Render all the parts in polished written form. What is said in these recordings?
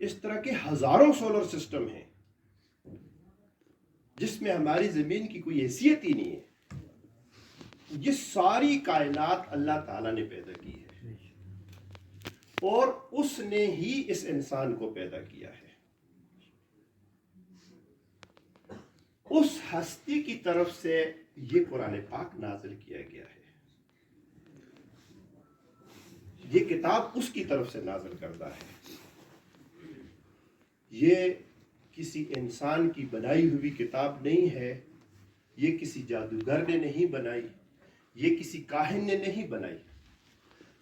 اس طرح کے ہزاروں سولر سسٹم ہیں جس میں ہماری زمین کی کوئی حیثیت ہی نہیں ہے۔ یہ ساری کائنات اللہ تعالیٰ نے پیدا کی ہے اور اس نے ہی اس انسان کو پیدا کیا ہے۔ اس ہستی کی طرف سے یہ قرآن پاک نازل کیا گیا ہے۔ یہ کتاب اس کی طرف سے نازل کردہ ہے۔ یہ کسی انسان کی بنائی ہوئی کتاب نہیں ہے، یہ کسی جادوگر نے نہیں بنائی، یہ کسی کاہن نے نہیں بنائی،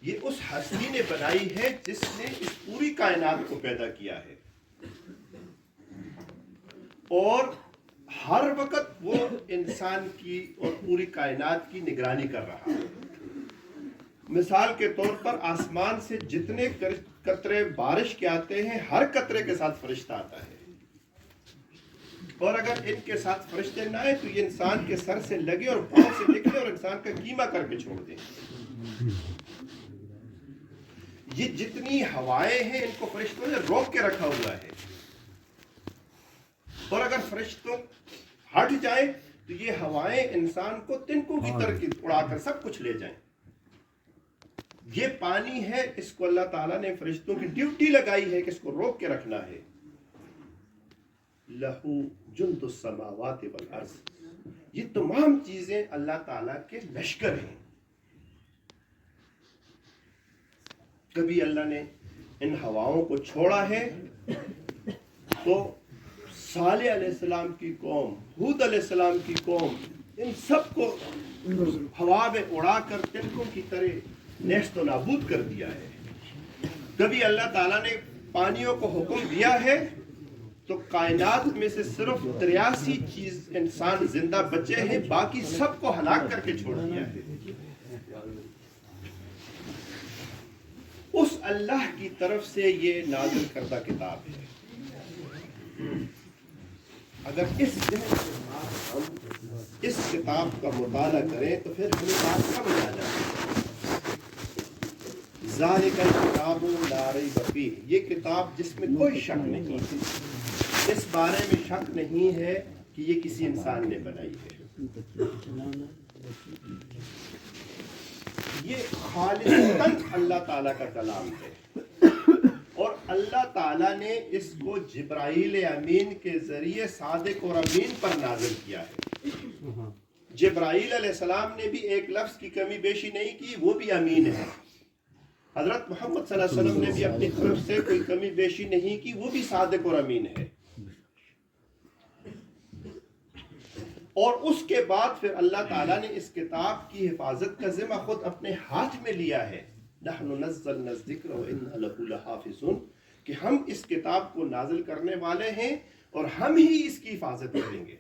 یہ اس ہستی نے بنائی ہے جس نے اس پوری کائنات کو پیدا کیا ہے، اور ہر وقت وہ انسان کی اور پوری کائنات کی نگرانی کر رہا ہے۔ مثال کے طور پر آسمان سے جتنے قطرے بارش کے آتے ہیں، ہر قطرے کے ساتھ فرشتہ آتا ہے، اور اگر ان کے ساتھ فرشتے نہ آئے تو یہ انسان کے سر سے لگے اور پاؤں سے نکلے اور انسان کا کیما کر کے چھوڑ دیں۔ یہ جتنی ہوائیں ہیں ان کو فرشتوں نے روک کے رکھا ہوا ہے، اور اگر فرشتوں ہٹ جائیں تو یہ ہوائیں انسان کو تنکوں کی طرح اڑا کر سب کچھ لے جائیں۔ یہ پانی ہے، اس کو اللہ تعالیٰ نے فرشتوں کی ڈیوٹی لگائی ہے کہ اس کو روک کے رکھنا ہے۔ لہو جند السماوات والارض، یہ تمام چیزیں اللہ تعالیٰ کے لشکر ہیں۔ کبھی اللہ نے ان ہواؤں کو چھوڑا ہے تو صالح علیہ السلام کی قوم، ہود علیہ السلام کی قوم، ان سب کو ہوا میں اڑا کر تنکوں کی طرح نیست و نابود کر دیا ہے۔ کبھی اللہ تعالیٰ نے پانیوں کو حکم دیا ہے تو کائنات میں سے صرف 83 چیز انسان زندہ بچے ہیں، باقی سب کو ہلاک کر کے چھوڑ دیا ہے۔ اس اللہ کی طرف سے یہ نازل کردہ کتاب ہے۔ اگر اس ذہن کے ساتھ ہم اس کتاب کا مطالعہ کریں تو پھر ہمیں بات سمجھ آ جاتی ہے۔ ذالک الکتاب لا ریب فیہ، یہ کتاب جس میں کوئی شک نہیں ہے، اس بارے میں شک نہیں ہے کہ یہ کسی انسان نے بنائی ہے۔ یہ خالصتاً اللہ تعالیٰ کا کلام ہے، اور اللہ تعالیٰ نے اس کو جبرائیل امین کے ذریعے صادق اور امین پر نازل کیا ہے۔ جبرائیل علیہ السلام نے بھی ایک لفظ کی کمی بیشی نہیں کی، وہ بھی امین ہے۔ حضرت محمد صلی اللہ علیہ وسلم نے بھی اپنی طرف سے کوئی کمی بیشی نہیں کی، وہ بھی صادق اور امین ہے۔ اور اس کے بعد پھر اللہ تعالیٰ نے اس کتاب کی حفاظت کا ذمہ خود اپنے ہاتھ میں لیا ہے۔ نحن نزلنا الذکر وإنا لہ لحافظون، کہ ہم اس کتاب کو نازل کرنے والے ہیں اور ہم ہی اس کی حفاظت کریں گے۔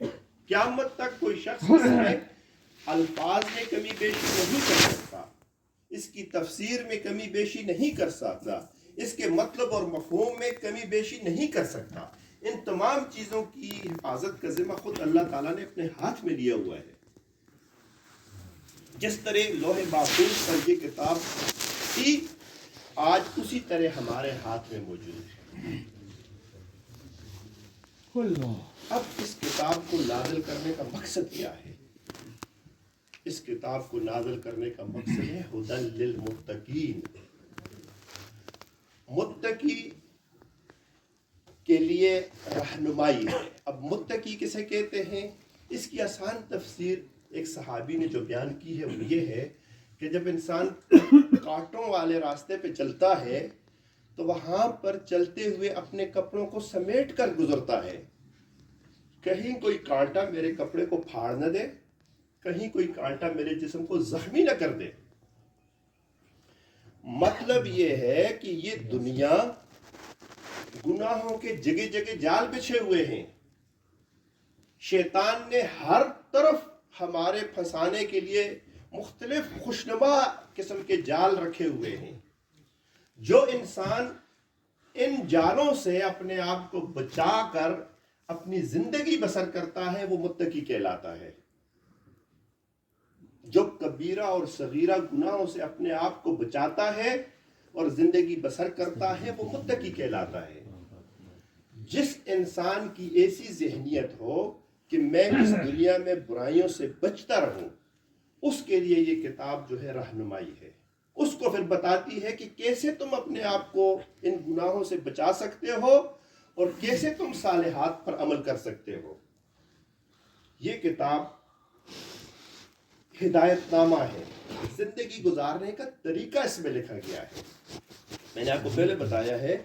قیامت تک کوئی شخص اس میں الفاظ میں کمی بیشی نہیں کر سکتا، اس کی تفسیر میں کمی بیشی نہیں کر سکتا، اس کے مطلب اور مفہوم میں کمی بیشی نہیں کر سکتا۔ ان تمام چیزوں کی حفاظت کا ذمہ خود اللہ تعالیٰ نے اپنے ہاتھ میں لیا ہوا ہے۔ جس طرح لوح محفوظ پر یہ کتاب تھی، آج اسی طرح ہمارے ہاتھ میں موجود ہے۔ اب اس کتاب کو نازل کرنے کا مقصد کیا ہے؟ اس کتاب کو نازل کرنے کا مقصد ہے ہدی للمتقین، متقی کے لیے رہنمائی ہے۔ اب متقی کسے کہتے ہیں؟ اس کی آسان تفسیر ایک صحابی نے جو بیان کی ہے وہ یہ ہے کہ جب انسان کانٹوں والے راستے پہ چلتا ہے تو وہاں پر چلتے ہوئے اپنے کپڑوں کو سمیٹ کر گزرتا ہے، کہیں کوئی کانٹا میرے کپڑے کو پھاڑ نہ دے، کہیں کوئی کانٹا میرے جسم کو زخمی نہ کر دے۔ مطلب یہ ہے کہ یہ دنیا گناہوں کے جگہ جگہ جال بچھے ہوئے ہیں، شیطان نے ہر طرف ہمارے پھنسانے کے لیے مختلف خوشنما قسم کے جال رکھے ہوئے ہیں۔ جو انسان ان جالوں سے اپنے آپ کو بچا کر اپنی زندگی بسر کرتا ہے وہ متقی کہلاتا ہے۔ جو کبیرہ اور صغیرہ گناہوں سے اپنے آپ کو بچاتا ہے اور زندگی بسر کرتا ہے وہ متقی کہلاتا ہے۔ جس انسان کی ایسی ذہنیت ہو کہ میں اس دنیا میں برائیوں سے بچتا رہوں، اس کے لیے یہ کتاب جو ہے رہنمائی ہے. اس کو پھر بتاتی ہے کہ کیسے تم اپنے آپ کو ان گناہوں سے بچا سکتے ہو اور کیسے تم صالحات پر عمل کر سکتے ہو. یہ کتاب ہدایت نامہ ہے، زندگی گزارنے کا طریقہ اس میں لکھا گیا ہے. میں نے آپ کو پہلے بتایا ہے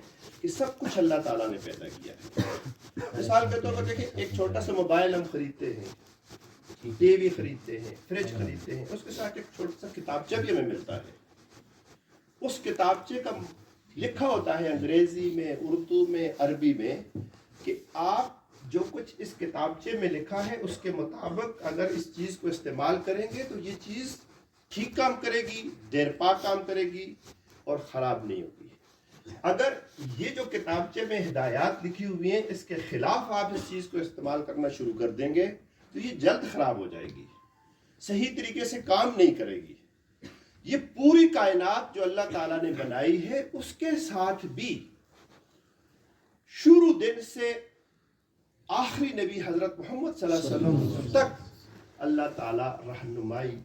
کہ سب کچھ اللہ تعالیٰ نے پیدا کیا ہے. مثال کے طور پر دیکھیں، ایک چھوٹا سا موبائل ہم خریدتے ہیں، ٹی وی خریدتے ہیں، فریج خریدتے ہیں، اس کے ساتھ ایک چھوٹا سا کتابچہ بھی ہمیں ملتا ہے. اس کتابچے کا لکھا ہوتا ہے انگریزی میں، اردو میں، عربی میں کہ آپ جو کچھ اس کتابچے میں لکھا ہے اس کے مطابق اگر اس چیز کو استعمال کریں گے تو یہ چیز ٹھیک کام کرے گی، دیر پا کام کرے گی اور خراب نہیں ہوگی. اگر یہ جو کتابچے میں ہدایات لکھی ہوئی ہیں اس کے خلاف آپ اس چیز کو استعمال کرنا شروع کر دیں گے تو یہ جلد خراب ہو جائے گی، صحیح طریقے سے کام نہیں کرے گی. یہ پوری کائنات جو اللہ تعالیٰ نے بنائی ہے اس کے ساتھ بھی شروع دن سے آخری نبی حضرت محمد صلی اللہ علیہ وسلم تک اللہ تعالیٰ رہنمائی،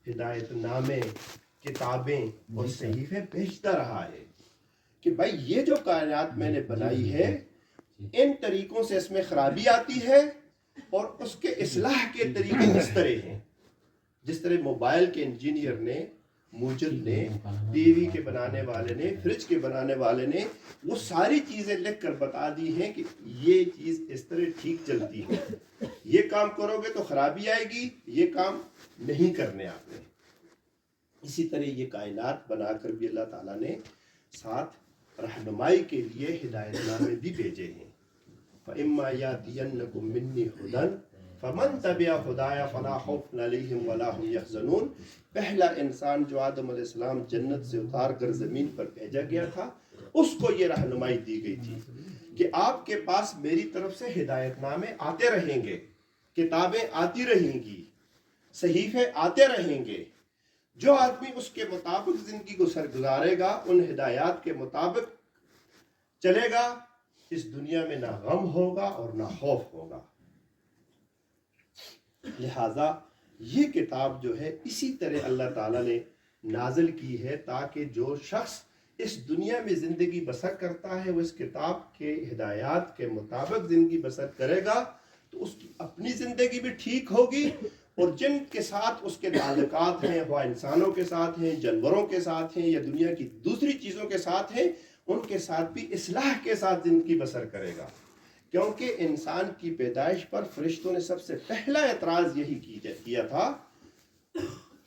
ہدایت نامے، کتابیں اور صحیفے بھیجتا رہا ہے کہ بھائی یہ جو کائنات میں نے بنائی ہے ان طریقوں سے اس میں خرابی آتی ہے اور اس کے اصلاح کے طریقے اس طرح ہیں. جس طرح موبائل کے انجینئر نے، موجد نے، ٹی وی کے بنانے والے نے، فریج کے بنانے والے نے وہ ساری چیزیں لکھ کر بتا دی ہیں کہ یہ چیز اس طرح ٹھیک چلتی ہے، یہ کام کرو گے تو خرابی آئے گی، یہ کام نہیں کرنے آپ نے. اسی طرح یہ کائنات بنا کر بھی اللہ تعالیٰ نے ساتھ رہنمائی کے لیے ہدایت نامے بھی بھیجے ہیں. فَإِمَّا يَأْتِيَنَّكُم مِّنِّي هُدًى فَمَن تَبِعَ هُدَايَ فَلَا خَوْفٌ عَلَيْهِمْ وَلَا هُمْ يَحْزَنُونَ. پہلا انسان جو آدم علیہ السلام جنت سے اتار کر زمین پر بھیجا گیا تھا اس کو یہ رہنمائی دی گئی تھی کہ آپ کے پاس میری طرف سے ہدایت نامے آتے رہیں گے، کتابیں آتی رہیں گی، صحیفے آتے رہیں گے. جو آدمی اس کے مطابق زندگی کو گزارے گا، ان ہدایات کے مطابق چلے گا، اس دنیا میں نہ غم ہوگا اور نہ خوف ہوگا. لہذا یہ کتاب جو ہے اسی طرح اللہ تعالیٰ نے نازل کی ہے تاکہ جو شخص اس دنیا میں زندگی بسر کرتا ہے وہ اس کتاب کے ہدایات کے مطابق زندگی بسر کرے گا تو اس کی اپنی زندگی بھی ٹھیک ہوگی اور جن کے ساتھ اس کے تعلقات ہیں، وہ انسانوں کے ساتھ ہیں، جانوروں کے ساتھ ہیں یا دنیا کی دوسری چیزوں کے ساتھ ہیں، ان کے ساتھ بھی اصلاح کے ساتھ زندگی بسر کرے گا. کیونکہ انسان کی پیدائش پر فرشتوں نے سب سے پہلا اعتراض یہی کیا تھا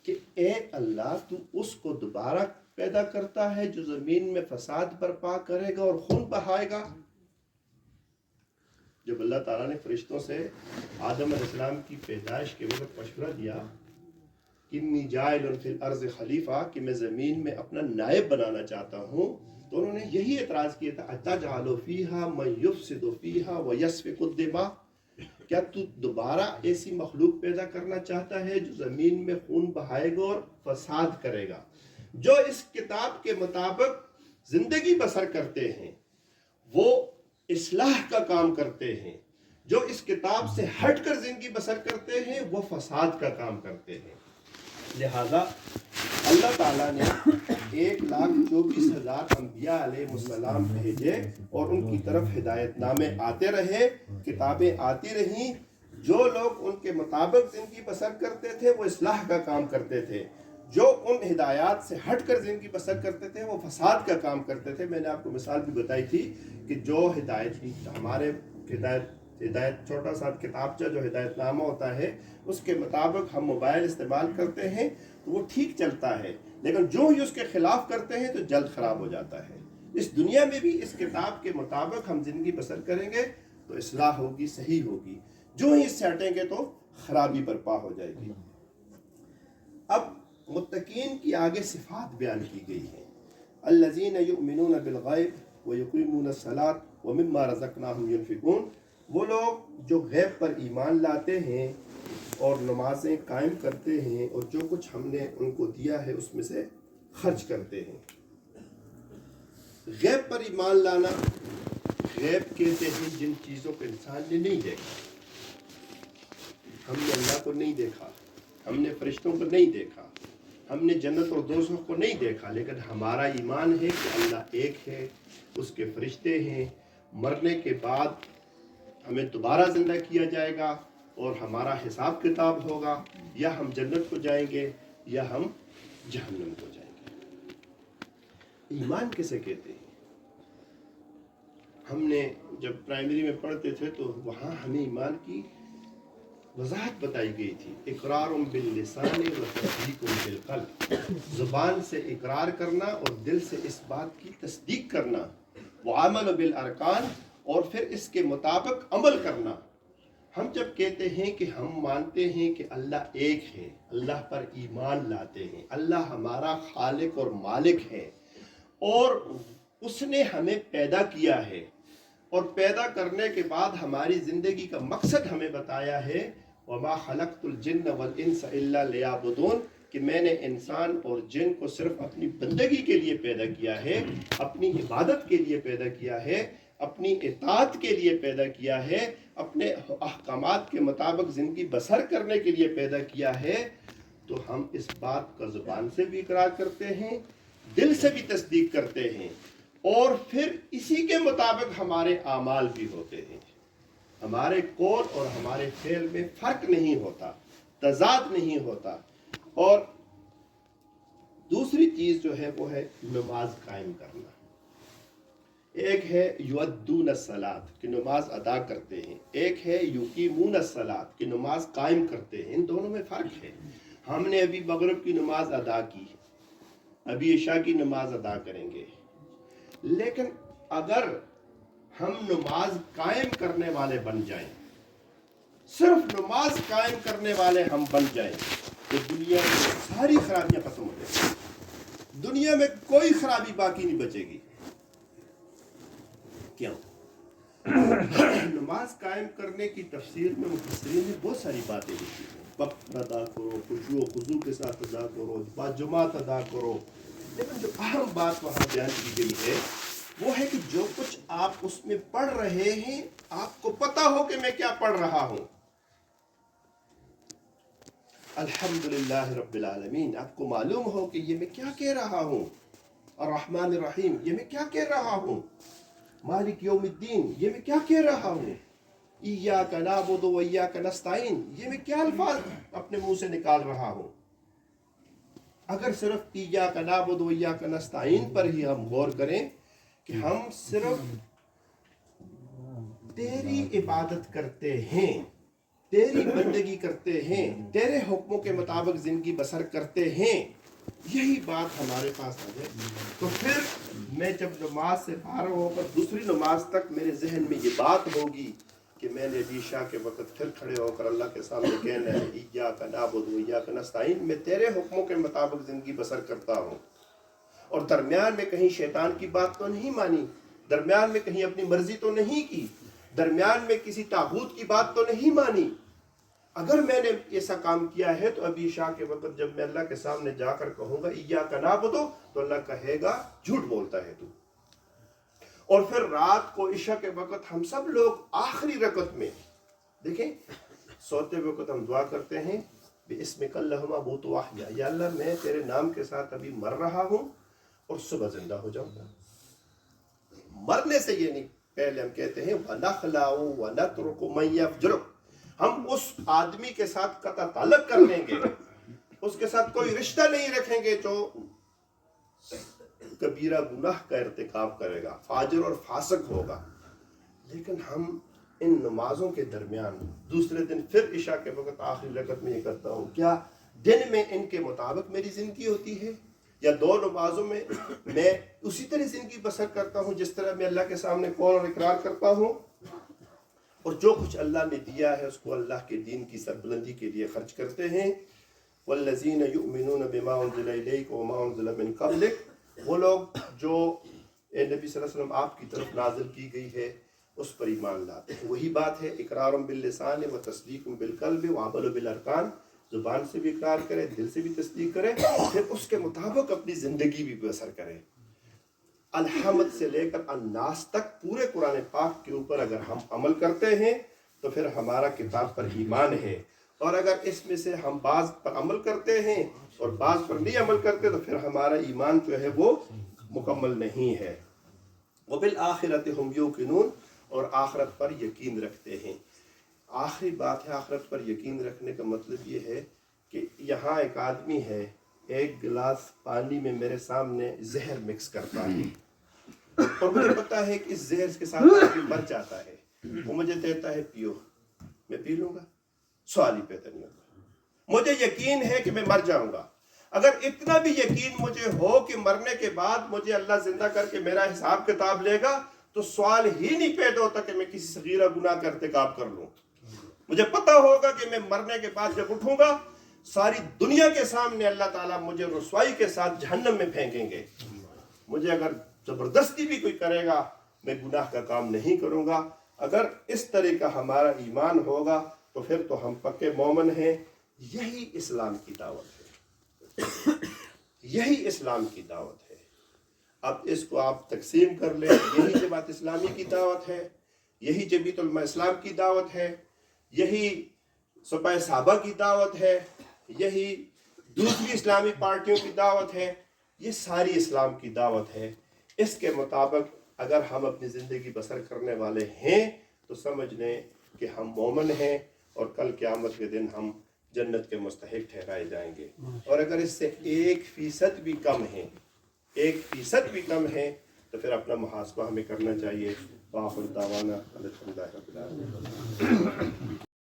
کہ اے اللہ تو اس کو دوبارہ پیدا کرتا ہے جو زمین میں فساد برپا کرے گا اور خون بہائے گا. جب اللہ تعالیٰ نے فرشتوں سے آدم علیہ السلام کی پیدائش کے وقت مشورہ دیا انی جاعل فی الارض خلیفہ کہ میں زمین میں اپنا نائب بنانا چاہتا ہوں، تو انہوں نے یہی اعتراض کیا تھا اتجعل فیہا من یفسد فیہا ویسفک الدماء، کیا تو دوبارہ ایسی مخلوق پیدا کرنا چاہتا ہے جو زمین میں خون بہائے گا اور فساد کرے گا. جو اس کتاب کے مطابق زندگی بسر کرتے ہیں وہ اصلاح کا کام کرتے ہیں، جو اس کتاب سے ہٹ کر زندگی بسر کرتے ہیں وہ فساد کا کام کرتے ہیں. لہذا اللہ تعالیٰ نے 1,24,000 انبیاء علیہ السلام بھیجے اور ان کی طرف ہدایت نامے آتے رہے، کتابیں آتی رہیں. جو لوگ ان کے مطابق زندگی بسر کرتے تھے وہ اصلاح کا کام کرتے تھے، جو ان ہدایات سے ہٹ کر زندگی بسر کرتے تھے وہ فساد کا کام کرتے تھے. میں نے آپ کو مثال بھی بتائی تھی کہ جو ہمارے ہدایت چھوٹا سا کتابچہ جو ہدایت نامہ ہوتا ہے اس کے مطابق ہم موبائل استعمال کرتے ہیں تو وہ ٹھیک چلتا ہے، لیکن جو ہی اس کے خلاف کرتے ہیں تو جلد خراب ہو جاتا ہے. اس دنیا میں بھی اس کتاب کے مطابق ہم زندگی بسر کریں گے تو اصلاح ہوگی، صحیح ہوگی. جو ہی اس سے ہٹیں گے تو خرابی برپا ہو جائے گی. اب متقین کی آگے صفات بیان کی گئی ہیں. الذین یؤمنون بالغیب ویقیمون الصلاۃ ومما رزقناہم ینفقون. وہ لوگ جو غیب پر ایمان لاتے ہیں اور نمازیں قائم کرتے ہیں اور جو کچھ ہم نے ان کو دیا ہے اس میں سے خرچ کرتے ہیں. غیب پر ایمان لانا، غیب کہتے ہیں جن چیزوں کو انسان نے نہیں دیکھا. ہم نے اللہ کو نہیں دیکھا, ہم نے فرشتوں کو نہیں دیکھا, ہم نے جنت اور دوزخ کو نہیں دیکھا, لیکن ہمارا ایمان ہے کہ اللہ ایک ہے, اس کے فرشتے ہیں, مرنے کے بعد ہمیں دوبارہ زندہ کیا جائے گا اور ہمارا حساب کتاب ہوگا, یا ہم جنت کو جائیں گے یا ہم جہنم کو جائیں گے. ایمان کسے کہتے ہیں؟ ہم نے جب پرائمری میں پڑھتے تھے تو وہاں ہمیں ایمان کی وضاحت بتائی گئی تھی. اقرار باللسان و تصدیق بالقلب, زبان سے اقرار کرنا اور دل سے اس بات کی تصدیق کرنا. وعمل بالارکان, اور پھر اس کے مطابق عمل کرنا. ہم جب کہتے ہیں کہ ہم مانتے ہیں کہ اللہ ایک ہے, اللہ پر ایمان لاتے ہیں, اللہ ہمارا خالق اور مالک ہے اور اس نے ہمیں پیدا کیا ہے, اور پیدا کرنے کے بعد ہماری زندگی کا مقصد ہمیں بتایا ہے, وما خلقت الجن والانس الا لیعبدون, کہ میں نے انسان اور جن کو صرف اپنی بندگی کے لیے پیدا کیا ہے, اپنی عبادت کے لیے پیدا کیا ہے, اپنی اطاعت کے لیے پیدا کیا ہے, اپنے احکامات کے مطابق زندگی بسر کرنے کے لیے پیدا کیا ہے. تو ہم اس بات کا زبان سے بھی اقرار کرتے ہیں, دل سے بھی تصدیق کرتے ہیں, اور پھر اسی کے مطابق ہمارے اعمال بھی ہوتے ہیں. ہمارے قول اور ہمارے فعل میں فرق نہیں ہوتا, تضاد نہیں ہوتا. اور دوسری چیز جو ہے وہ ہے نماز قائم کرنا. ایک ہے یؤدون الصلاۃ کہ نماز ادا کرتے ہیں, ایک ہے یقیمون الصلاۃ کہ نماز قائم کرتے ہیں. ان دونوں میں فرق ہے. ہم نے ابھی مغرب کی نماز ادا کی, ابھی عشاء کی نماز ادا کریں گے, لیکن اگر ہم نماز قائم کرنے والے بن جائیں, صرف نماز قائم کرنے والے ہم بن جائیں, تو دنیا میں ساری خرابیاں ختم ہو جائیں گی. دنیا میں کوئی خرابی باقی نہیں بچے گی. کیوں؟ نماز قائم کرنے کی تفسیر میں مفسرین نے بہت ساری باتیں لکھی ہیں. وقت ادا کرو, خشوع و خضوع کے ساتھ ادا کرو, باجماعت ادا کرو. لیکن جو اہم بات وہاں بیان کی گئی ہے وہ ہے کہ جو کچھ آپ اس میں پڑھ رہے ہیں, آپ کو پتا ہو کہ میں کیا پڑھ رہا ہوں. الحمدللہ رب العالمین, آپ کو معلوم ہو کہ یہ میں کیا کہہ رہا ہوں. الرحمن الرحیم, یہ میں کیا کہہ رہا ہوں. مالک یوم الدین, یہ میں کیا کہہ رہا ہوں. ایاک نعبد و ایاک نستعین, یہ میں کیا الفاظ اپنے منہ سے نکال رہا ہوں. اگر صرف ایاک نعبد و ایاک نستعین پر ہی ہم غور کریں کہ ہم صرف تیری عبادت کرتے ہیں, تیری بندگی کرتے ہیں, تیرے حکموں کے مطابق زندگی بسر کرتے ہیں, یہی بات ہمارے پاس آ جائے, تو پھر میں جب نماز سے فارغ ہو کر دوسری نماز تک میرے ذہن میں یہ بات ہوگی کہ میں نے عشاء کے وقت پھر کھڑے ہو کر اللہ کے سامنے کہنا ہے ایاک نعبد و ایاک نستعین, میں تیرے حکموں کے مطابق زندگی بسر کرتا ہوں. اور درمیان میں کہیں شیطان کی بات تو نہیں مانی, درمیان میں کہیں اپنی مرضی تو نہیں کی, درمیان میں کسی طاغوت کی بات تو نہیں مانی. اگر میں نے ایسا کام کیا ہے تو ابھی عشاء کے وقت جب میں اللہ کے سامنے جا کر کہوں گا ایاک نعبد, تو اللہ کہے گا جھوٹ بولتا ہے تو. اور پھر رات کو عشاء کے وقت ہم سب لوگ آخری رکعت میں دیکھیں, سوتے وقت ہم دعا کرتے ہیں بِاسْمِكَ اللَّهُمَّ أَمُوتُ وَأَحْيَا, یا اللہ میں تیرے نام کے ساتھ ابھی مر رہا ہوں اور صبح زندہ ہو جاؤں گا. مرنے سے یہ نہیں, پہلے ہم کہتے ہیں وَنَخْلَعُ وَنَتْرُكُ مَنْ يَفْجُرُ, ہم اس آدمی کے ساتھ قطع تعلق کر لیں گے, اس کے ساتھ کوئی رشتہ نہیں رکھیں گے جو کبیرہ گناہ کا ارتکاب کرے گا, فاجر اور فاسق ہوگا. لیکن ہم ان نمازوں کے درمیان دوسرے دن پھر عشاء کے وقت آخری رکعت میں یہ کرتا ہوں, کیا دن میں ان کے مطابق میری زندگی ہوتی ہے, یا دو نمازوں میں میں اسی طرح زندگی بسر کرتا ہوں جس طرح میں اللہ کے سامنے قول اور اقرار کرتا ہوں, اور جو کچھ اللہ نے دیا ہے اس کو اللہ کے دین کی سربلندی کے لیے خرچ کرتے ہیں. والذین یؤمنون بما انزل الیک وما انزل من قبلک, وہ لوگ جو اے نبی صلی اللہ علیہ وسلم آپ کی طرف نازل کی گئی ہے اس پر ایمان لاتے ہیں. وہی بات ہے اقرار باللسان و تصدیق بالقلب و عمل بالارکان, زبان سے بھی اقرار کرے, دل سے بھی تصدیق کرے, پھر اس کے مطابق اپنی زندگی بھی بسر کرے. الحمد سے لے کر الناس تک پورے قرآن پاک کے اوپر اگر ہم عمل کرتے ہیں تو پھر ہمارا کتاب پر ایمان ہے، اور اگر اس میں سے ہم بعض پر عمل کرتے ہیں اور بعض پر نہیں عمل کرتے تو پھر ہمارا ایمان جو ہے وہ مکمل نہیں ہے۔ وبالآخرۃ ہم یوقنون، اور آخرت پر یقین رکھتے ہیں۔ آخری بات ہے، آخرت پر یقین رکھنے کا مطلب یہ ہے کہ یہاں ایک آدمی ہے، ایک گلاس پانی میں میرے سامنے زہر مکس کرتا ہے اور مجھے پتا ہے کہ اس زہر کے ساتھ آدمی مر جاتا ہے، وہ مجھے دیتا ہے پیو، میں پی لوں گا؟ سوال ہی پیدا نہیں ہوتا۔ مجھے یقین ہے کہ میں مر جاؤں گا، اگر اتنا بھی یقین مجھے ہو کہ مرنے کے بعد مجھے اللہ زندہ کر کے میرا حساب کتاب لے گا تو سوال ہی نہیں پیدا ہوتا کہ میں کسی صغیرہ گناہ کا ارتکاب کر لوں۔ مجھے پتا ہوگا کہ میں مرنے کے بعد جب اٹھوں گا ساری دنیا کے سامنے اللہ تعالیٰ مجھے رسوائی کے ساتھ جہنم میں پھینکیں گے۔ مجھے اگر زبردستی بھی کوئی کرے گا میں گناہ کا کام نہیں کروں گا۔ اگر اس طرح کا ہمارا ایمان ہوگا تو پھر تو ہم پکے مومن ہیں۔ یہی اسلام کی دعوت ہے، یہی اسلام کی دعوت ہے۔ اب اس کو آپ تقسیم کر لیں، یہی جماعت اسلامی کی دعوت ہے، یہی جمیعت علماء اسلام کی دعوت ہے، یہی سپاہ صحابہ کی دعوت ہے، یہی دوسری اسلامی پارٹیوں کی دعوت ہے، یہ ساری اسلام کی دعوت ہے۔ اس کے مطابق اگر ہم اپنی زندگی بسر کرنے والے ہیں تو سمجھ لیں کہ ہم مومن ہیں اور کل قیامت کے دن ہم جنت کے مستحق ٹھہرائے جائیں گے۔ اور اگر اس سے 1% بھی کم ہے، 1% بھی کم ہے تو پھر اپنا محاسبہ ہمیں کرنا چاہیے۔ وآخر دعوانا الحمدللہ رب العالمین۔